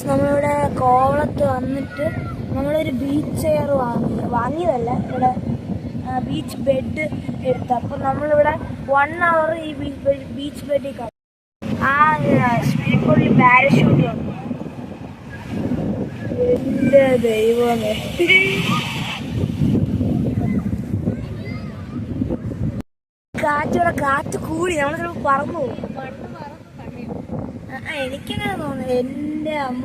നമ്മളിവിടെ കോവളത്ത് വന്നിട്ട് നമ്മളൊരു ബീച്ച് ചെയർ വാങ്ങിയതല്ല, ഇവിടെ ബീച്ച് ബെഡ് എടുത്തു. അപ്പം നമ്മളിവിടെ 1 hour ഈ ബീച്ച് ബെഡിൽ കാണും. ആ സ്വിമ്മിംഗ് പൂളിൽ പാരഷൂട്ട് വന്നു. എൻ്റെ ദൈവമേ, കാറ്റ് കൂടി നമ്മൾ ചിലപ്പോൾ പറന്നു പോകും. എനിക്കങ്ങനെ തോന്നുന്നു. എൻ്റെ അമ്മ